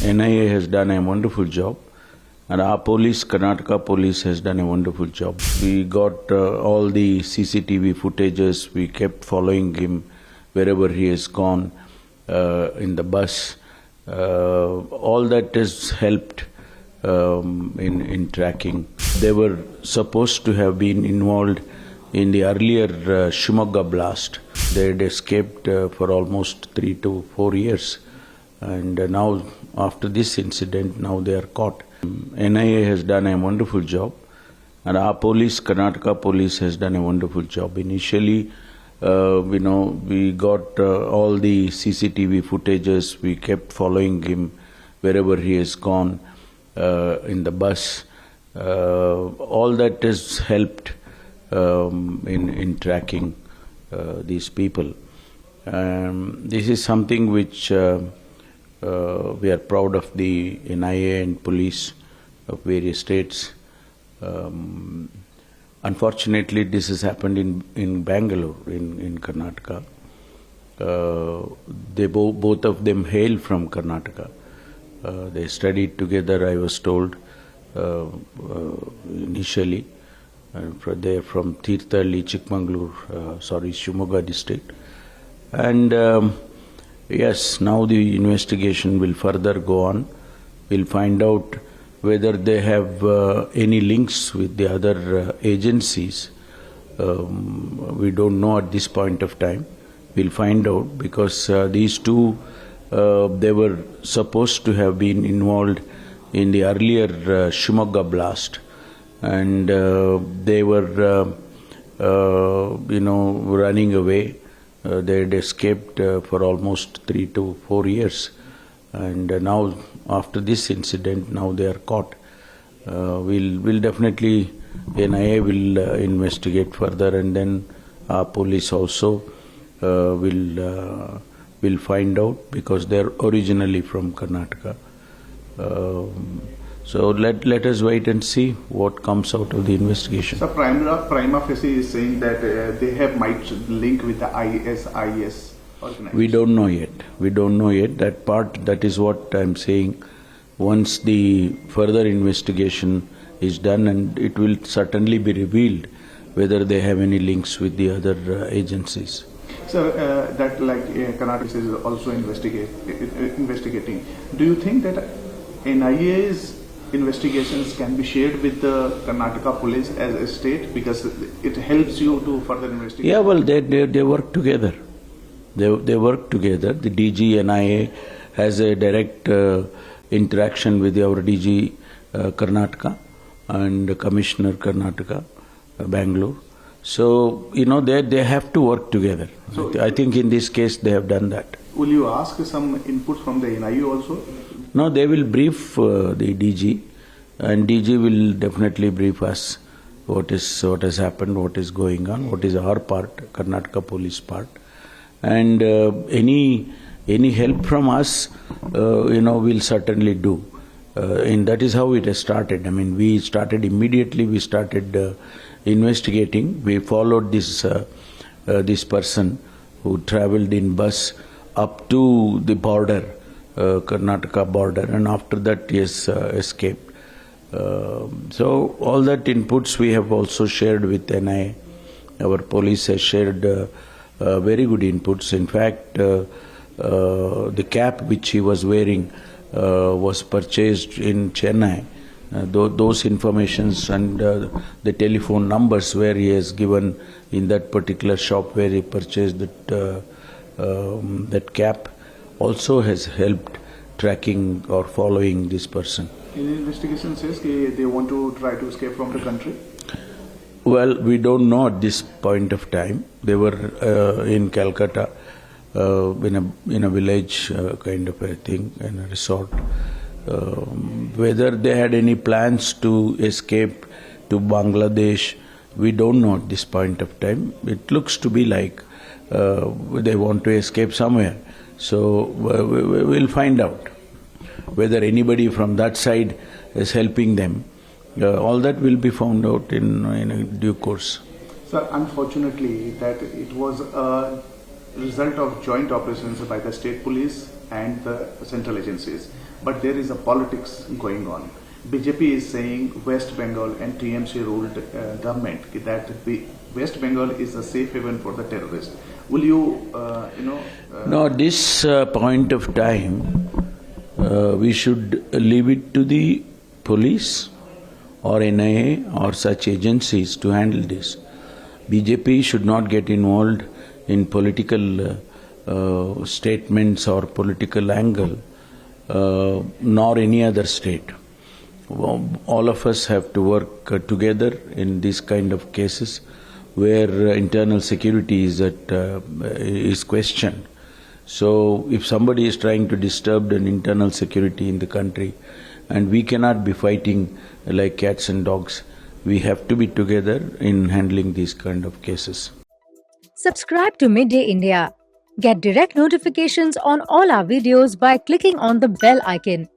NIA has done a wonderful job, and our police, Karnataka police, has done a wonderful job. We got all the CCTV footages. We kept following him wherever he has gone in the bus. All that has helped in tracking. They were supposed to have been involved in the earlier Shimoga blast. They had escaped for almost 3 to 4 years. And now, after this incident, now they are caught. NIA has done a wonderful job, and our police, Karnataka police, has done a wonderful job. Initially, we got all the CCTV footages. We kept following him wherever he has gone in the bus. All that has helped in tracking these people. This is something which we are proud of the NIA and police of various states. Unfortunately, this has happened in Bangalore, in Karnataka. They both of them hail from Karnataka. They studied together, I was told, initially. They are from Tirthalli, Chikmagalur, Shimoga district. And yes, now the investigation will further go on. We'll find out whether they have any links with the other agencies. We don't know at this point of time. We'll find out because these two, they were supposed to have been involved in the earlier Shimoga blast. And they were, running away. They had escaped for almost 3 to 4 years, and now after this incident, now they are caught. We'll definitely, NIA will investigate further, and then our police also will find out because they are originally from Karnataka. So let us wait and see what comes out of the investigation. So prima facie is saying that they might link with the ISIS organization. We don't know yet. We don't know yet. That part, that is what I'm saying. Once the further investigation is done, and it will certainly be revealed whether they have any links with the other agencies. So that Karnataka is also investigating. Do you think that NIA's investigations can be shared with the Karnataka police as a state because it helps you to further investigate? Yeah, well, they work together. They work together. The DG NIA has a direct interaction with our DG Karnataka and Commissioner Karnataka, Bangalore. So, they have to work together. So I think in this case they have done that. Will you ask some input from the NIA also? No, they will brief the DG, and DG will definitely brief us what has happened, what is going on, what is our part, Karnataka police part, and any help from us, we'll certainly do. And that is how it has started. I mean, we started immediately. We started investigating. We followed this person who travelled in bus up to the border. Karnataka border, and after that he has escaped. So all that inputs we have also shared with NIA. Our police has shared very good inputs. In fact, the cap which he was wearing was purchased in Chennai. Those informations and the telephone numbers where he has given in that particular shop where he purchased that cap also has helped tracking or following this person. In the investigation says they want to try to escape from the country? Well, we don't know at this point of time. They were in Calcutta, in a village kind of a thing, in a resort. Whether they had any plans to escape to Bangladesh, we don't know at this point of time. It looks to be like they want to escape somewhere. So we'll find out whether anybody from that side is helping them. All that will be found out in a due course. Sir, unfortunately, that it was a result of joint operations by the state police and the central agencies. but there is a politics going on. BJP is saying West Bengal and TMC ruled government that West Bengal is a safe haven for the terrorists. Will you, Now, at this point of time, we should leave it to the police or NIA or such agencies to handle this. BJP should not get involved in political statements or political angle, nor any other state. All of us have to work together in these kind of cases where internal security is questioned. So if somebody is trying to disturb an internal security in the country, and we cannot be fighting like cats and dogs, we have to be together in handling these kind of cases. Subscribe to Midday India. Get direct notifications on all our videos by clicking on the bell icon.